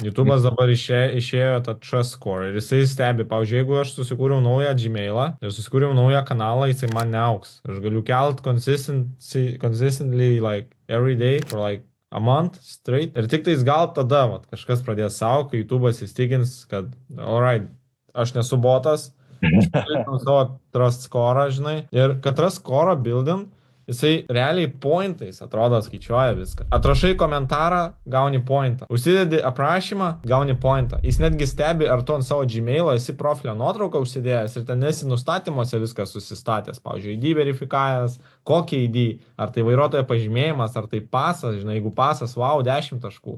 YouTube'as dabar išėjo tą Trust Score ir jisai stebi, pavyzdžiui, jeigu aš susikūriau naują Gmailą ir susikūriau naują kanalą, jisai man neauks. Aš galiu kelt consistently like every day for like a month straight. Ir tik tais gal tada kažkas pradės savo, kai YouTube'as įstikins, kad alright, aš nesu botas, aš savo Trust Score, žinai. Ir kad Trust Score building, jisai realiai pointais, atrodo, skaičiuoja viską. Atrašai komentarą, gauni pointą. Užsidedi aprašymą, gauni pointą. Jis netgi stebi, ar tu ant savo Gmail'o esi profilio nuotrauką užsidėjęs ir ten esi nustatymuose viskas susistatęs. Pavyzdžiui, ID verifikavęs, kokį ID, ar tai vairuotojo pažymėjimas, ar tai pasas, žinai, jeigu pasas, wow, 10 taškų.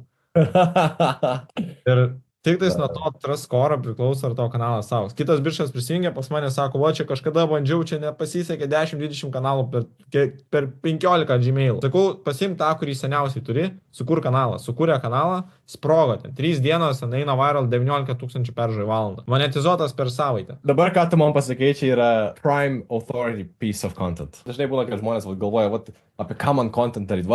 Ir tik tais nuo to Trust Score priklauso, ar tavo kanalas savas. Kitas bičas prisijungia pas mane, sako, va, čia kažkada bandžiau, čia nepasisekė 10-20 kanalų per 15 Gmail. Sakau, pasiim tą, kurį seniausiai turi, sukur kanalą. Sukūrė kanalą, sprogo ten. 3 dienos, ten eina viral 19 000 peržiūrų į valandą. Monetizuotas per savaitę. Dabar, ką tu man pasakei, čia yra prime authority piece of content. Dažnai būna, kad žmonės galvoja, apie ką man content daryt,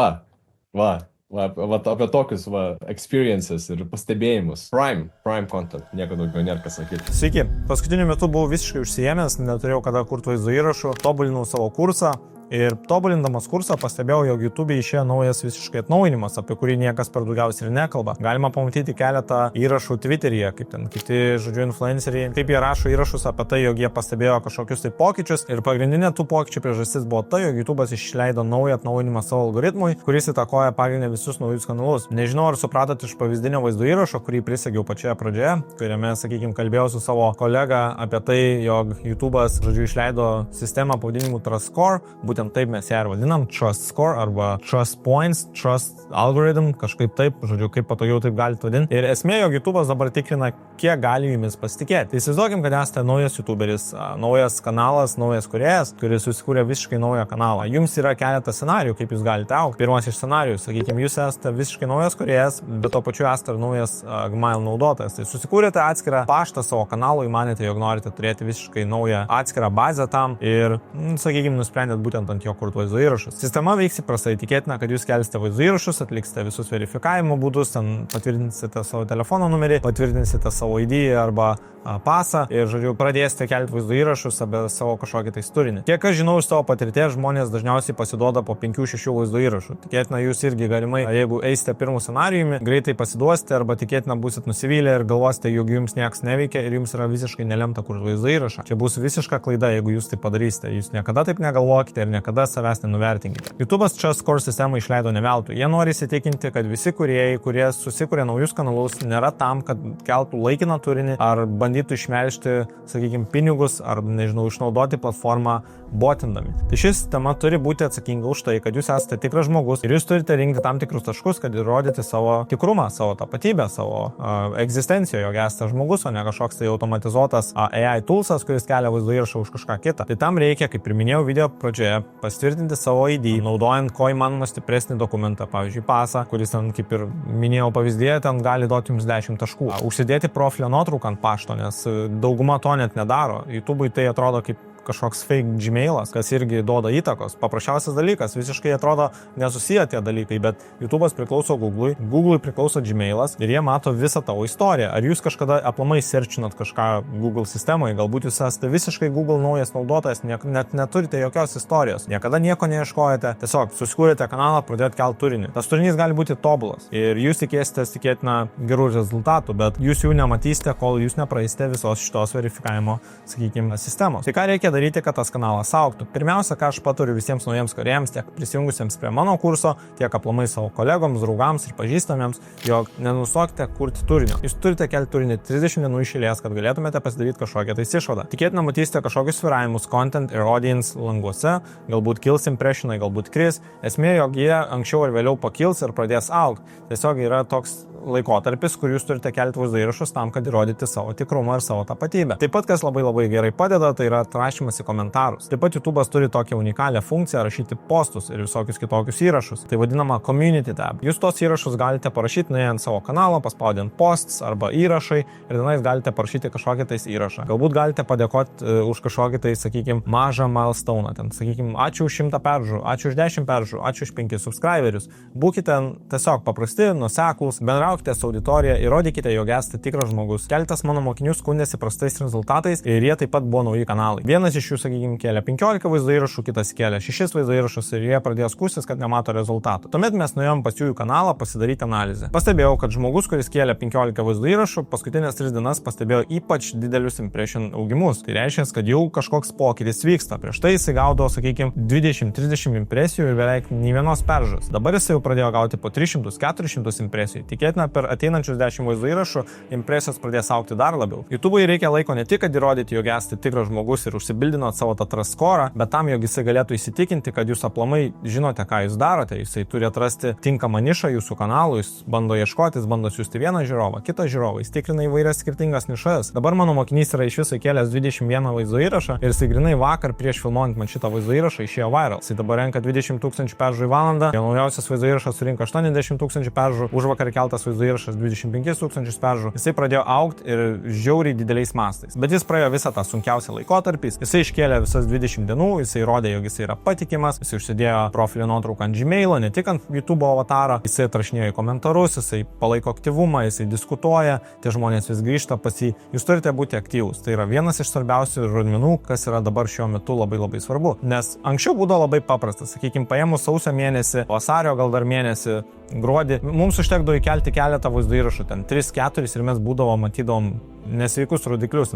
apie tokius experiences ir pastebėjimus. Prime content, nieko daugiau nėra ką sakyti. Sveiki, paskutiniu metu buvau visiškai užsiėmęs, neturėjau kada kurti vaizdo įrašų, tobulinau savo kursą. Ir tobulindamas kursą pastebėjau, jog YouTube išėjo naujas visiškai atnaujinimas, apie kurį niekas per daugiausiai ir nekalba. Galima pamatyti keletą įrašų Twitteryje, kaip ten kiti, žodžiu, influenceriai. Taip jie rašo įrašus apie tai, jog jie pastebėjo kažkokius tai pokyčius. Ir pagrindinė tų pokyčių priežastis buvo tai, jog YouTube'as išleido naują atnaujinimą savo algoritmui, kuris įtakoja pagrindinę visus naujus kanalus. Nežinau, ar supratot iš pavyzdinio vaizdo įrašo, kurį prisegiau pačioje pradžioje, kuriame, sakykime, kalbėjau su savo kolega apie tai, jog YouTube'as, žodžiu, išleido sistemą pavadinimu Trust Score. Būtent taip mes ją ir vadinam, Trust Score arba Trust Points, Trust Algorithm, kažkaip taip, žodžiu, kaip patogiau taip galite vadinti. Ir esmė, jog YouTube'as dabar tikrina, kiek gali jumis pasitikėti. Tai įsivaizduokim, kad esate naujas YouTuberis, naujas kanalas, naujas kūrėjas, kuris susikūrė visiškai naują kanalą. Jums yra keletas scenarijų, kaip jūs galite augti. Pirmas iš scenarijų, sakykime, jūs esate visiškai naujas kūrėjas, bet to pačiu esate ir naujas Gmail naudotojas. Tai susikūrėte atskirą paštą savo kanalui, manėte, jog norite turėti visiškai naują atskirą bazę tam ir, sakykime, nusprendėt būtent ant jo kurti vaizdo įrašus. Sistema veiks įprastai, tikėtina, kad jūs kelsite vaizdo įrašus, atliksite visus verifikavimo būdus, ten patvirtinsite savo telefono numerį, patvirtinsite savo ID arba pasą ir, žodžiu, pradėsite kelti vaizdo įrašus apie savo kažkokį tai turinį. Kiek aš žinau iš savo patirties, žmonės dažniausiai pasiduoda po 5-6 vaizdo įrašų. Tikėtina, jūs irgi galimai, jeigu eisite pirmų scenarijumi, greitai pasiduosite arba tikėtina būsit nusivylę ir galvosite, jog jums niekas neveikia ir jums yra visiškai nelemta kurti vaizdo įrašą. Čia bus visiška klaida, jeigu jūs tai padarysite. Jūs niekada taip negalvokite ir niekada savęs nenuvertinkite. YouTube'as Trust Score sistemą išleido ne veltui. Jie nori įsitikinti, kad visi kūrėjai, kurie susikuria naujus kanalus, nėra tam, kad keltų laikiną turinį ar bandytų išmelžti, sakykime, pinigus ar, nežinau, išnaudoti platformą botindami. Tai ši sistema turi būti atsakinga už tai, kad jūs esate tikras žmogus ir jūs turite rinkti tam tikrus taškus, kad įrodyti savo tikrumą, savo tapatybę, savo egzistenciją, jog esate žmogus, o ne kažkoks tai automatizuotas AI toolsas, kuris kelia vaizdo įrašą už kažką kitą. Tai tam reikia, kaip ir minėjau video pradžioje, pasitvirtinti savo ID, naudojant ko įmanoma stipresnį dokumentą, pavyzdžiui, pasą, kuris ten, kaip ir minėjau pavyzdėje, ten gali duoti jums 10 taškų. Užsidėti profilio nuotrauką ant pašto, nes dauguma to net nedaro. YouTube'ui tai atrodo kaip kažkoks fake Gmailas, kas irgi duoda įtakos. Paprasčiausias dalykas, visiškai atrodo nesusiję tie dalykai, bet YouTube'as priklauso Google'ui priklauso Gmailas ir jie mato visą tavo istoriją. Ar jūs kažkada aplamai searchinat kažką Google sistemoje, galbūt jūs esate visiškai Google naujas naudotojas, net neturite jokios istorijos, niekada nieko neieškojate, tiesiog susikūrėte kanalą, pradėjote kelti turinį. Tas turinys gali būti tobulas ir jūs tikėsitės tikėtina gerų rezultatų, bet jūs jų nematysite, kol jūs nepraeisite visos šitos verifikavimo, sakykime, sistemos. Tai ką reikia daryti, kad tas kanalas augtų? Pirmiausia, ką aš patariu visiems naujiems kūrėjams, tiek prisijungusiems prie mano kurso, tiek aplamai savo kolegoms, draugams ir pažįstamiems, jog nenustokite kurti turinio. Jūs turite kelti turinį 30 dienų iš eilės, kad galėtumėte pasidaryti kažkokią tais išvadą. Tikėtina matysite kažkokius svyravimus content ir audience languose, galbūt kils impressionai, galbūt kris. Esmė, jog jie anksčiau ar vėliau pakils ir pradės augti. Tiesiog yra toks laikotarpis, kur jūs turite kelti vaizdo įrašus tam, kad įrodyti savo tikrumą ir savo tapatybę. Taip pat, kas labai gerai padeda, tai yra rašymas į komentarus. Taip pat YouTube'as turi tokią unikalią funkciją rašyti postus ir visokius kitokius įrašus. Tai vadinama community tab. Jūs tos įrašus galite parašyti nuėjant savo kanalą, paspaudint posts arba įrašai ir tenais galite parašyti kažkokį tais įrašą. Galbūt galite padėkoti už kažkokį tai, sakykime, mažą milestone. Ten, sakykime, ačiū už 100 peržiūrų, ačiū už 10 peržiūrų, ačiū už 5 subscriberius. Būkite tiesiog paprasti, nuoseklūs, bendraukite bendraukite su auditorija, įrodykite, jog esate tikras žmogus. Keletas mano mokinių skundėsi prastais rezultatais ir jie taip pat buvo nauji kanalai. Vienas iš jų, sakykime, kėlė 15 vaizdo įrašų, kitas kėlė 6 vaizdo įrašus ir jie pradėjo skųstis, kad nemato rezultatų. Tuomet mes nuėjom pas jų kanalą pasidaryti analizę. Pastebėjau, kad žmogus, kuris kėlė 15 vaizdo įrašų, paskutinės 3 dienas pastebėjo ypač didelius impression augimus. Tai reiškia, kad jau kažkoks pokytis vyksta. Prieš tai jis gaudavo, sakykime, 20-30 impresijų ir beveik nei vienos peržas. Dabar jis jau pradėjo gauti po 300-400 impresijų. Tikėtina, per ateinančius 10 vaizdo įrašų impresijos pradės augti dar labiau. YouTube'ui reikia laiko ne tik, kad įrodyti, jog esate tikras žmogus ir užsibildinot savo tą trust score, bet tam, jog jisai galėtų įsitikinti, kad jūs aplamai žinote, ką jūs darote. Jisai turi atrasti tinkamą nišą jūsų kanalui, jis bando ieškoti, jis bando siųsti vieną žiūrovą, kitą žiūrovą, jis tikrina įvairias skirtingas nišas. Dabar mano mokinys yra iš viso kėlęs 21 vaizdo įrašą ir jisai grinai vakar prieš filmuojant man šitą vaizdo įrašą išėjo viral. Jisai dabar renka 20 000 peržų į valandą, jo naujausias vaizdo įrašas surinko 80 000 peržų, užvakar keltas vaizdo įrašas 25 000 peržų. Jisai pradėjo augti ir žiauriai dideliais mastais. Bet jis praėjo visą tą sunkiausią laikotarpį, jisai iškėlė visas 20 dienų, jisai rodė, jog jisai yra patikimas, jisai užsidėjo profilio nuotrauką ant Gmail'o, ne tik ant YouTube avatarą, jisai atrašinėjo į komentarus, jisai palaiko aktyvumą, jisai diskutuoja, tie žmonės vis grįžta pas jį. Jūs turite būti aktyvūs. Tai yra vienas iš svarbiausių rodmenų, kas yra dabar šiuo metu labai svarbu. Nes anksčiau būdavo labai paprasta, sakykime, paėmus sausio mėnesį, vasario gal dar mėnesį, gruodį, mums užtekdavo įkelti keletą vaizdo įrašų, ten 3-4 ir mes matydavom nesveikus rodiklius,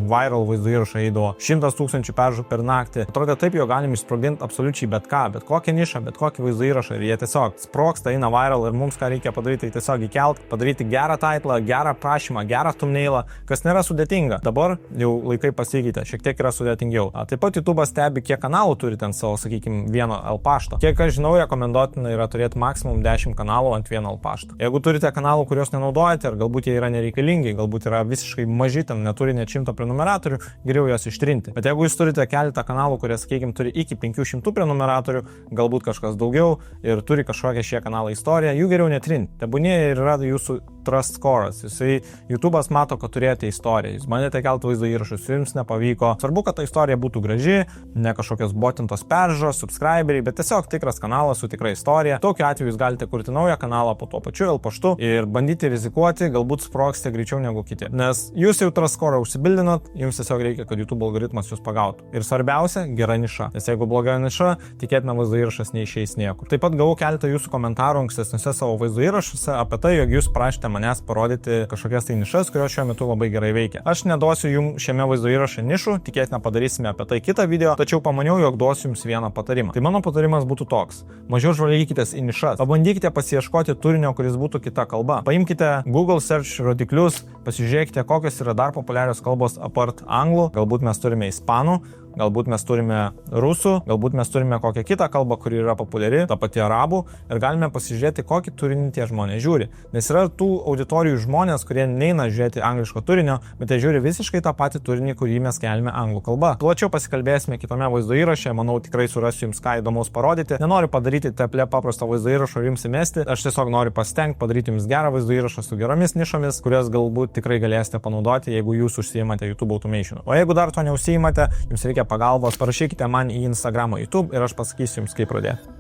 viral vaizdo įrašai eidavo 100 000 peržų per naktį. Atrodo taip, jo galim išsprogdinti absoliučiai bet ką, bet kokią nišą, bet kokį vaizdo įrašą ir jie tiesiog sprogsta, eina viral ir mums ką reikia padaryti, tai tiesiog įkelt, padaryti gerą titlą, gerą prašymą, gerą thumbnailą, kas nėra sudėtinga. Dabar jau laikai pasikeitė, šiek tiek yra sudėtingiau. Taip pat YouTube stebi, kiek kanalų turi ten savo, sakykime, vieno L pašto. Kiek aš žinau, rekomenduotina yra turėti maksimum 10 kanalų ant vieno L pašto. Jeigu turite kanalų, kuriuos nenaudojate, ar galbūt jie yra nereikalingi, galbūt yra visiškai maži, ten neturi net 100 prenumeratorių, geriau juos ištrinti. Bet jeigu jūs turite keletą kanalų, kurie, sakykime, turi iki 500 prenumeratorių, galbūt kažkas daugiau ir turi kažkokią šie kanalą istoriją, jų geriau netrinti. Tebūnie ir yra jūsų trust score'as. Jisai YouTube'as mato, kad turėjote istoriją. Jūs bandėte kelti vaizdo įrašus, jums nepavyko. Svarbu, kad ta istorija būtų graži, ne kažkokios botintos peržos, subscriberiai, bet tiesiog tikras kanalas su tikra istorija. Tokiu atveju jūs galite kurti naują kanalą po tuo pačiu L paštu ir bandyti rizikuoti, galbūt sprogsite greičiau negu kiti. Nes jūs jau trust score'ą užsibildinot, jums tiesiog reikia, kad YouTube algoritmas jūs pagautų. Ir svarbiausia, gera niša. Nes jeigu bloga niša, tikėtina vaizdo įrašas neišeis niekur. Taip pat gavau keletą jūsų komentarų ankstesniuose savo vaizdo įrašuose apie tai, jog jūs prašėte manęs parodyti kažkokias tai nišas, kurios šiuo metu labai gerai veikia. Aš neduosiu jums šiame vaizdo įraše nišų, tikėtina padarysime apie tai kitą video, tačiau pamaniau, jog duosiu jums vieną patarimą. Tai mano patarimas būtų toks: mažiau žvalgykitės į nišas, pabandykite pasiieškoti turinio, kuris būtų kita kalba. Paimkite Google search rodiklius, pasižiūrėkite, kokios yra dar populiarios kalbos apart anglų, galbūt mes turime ispanų, galbūt mes turime rusų, galbūt mes turime kokią kitą kalbą, kuri yra populiari, ta pati arabų, ir galime pasižiūrėti, kokį turinį tie žmonės žiūri. Nes yra tų auditorijų žmonės, kurie neina žiūrėti angliško turinio, bet jie žiūri visiškai tą patį turinį, kurį mes keliame anglų kalba. Plačiau pasikalbėsime kitame vaizdo įraše, manau, tikrai surasiu jums ką įdomaus parodyti. Nenoriu padaryti teplę paprasto vaizdo įrašo ir jums įmesti, aš tiesiog noriu pasistengti padaryti jums gerą vaizdo įrašą su geromis nišomis, kurias galbūt tikrai galėsite panaudoti, jeigu jūs užsiimate YouTube automation. O jeigu dar to neužsiimate, jums reikia pagalbos, parašykite man į Instagramą, YouTube ir aš pasakysiu jums, kaip pradėti.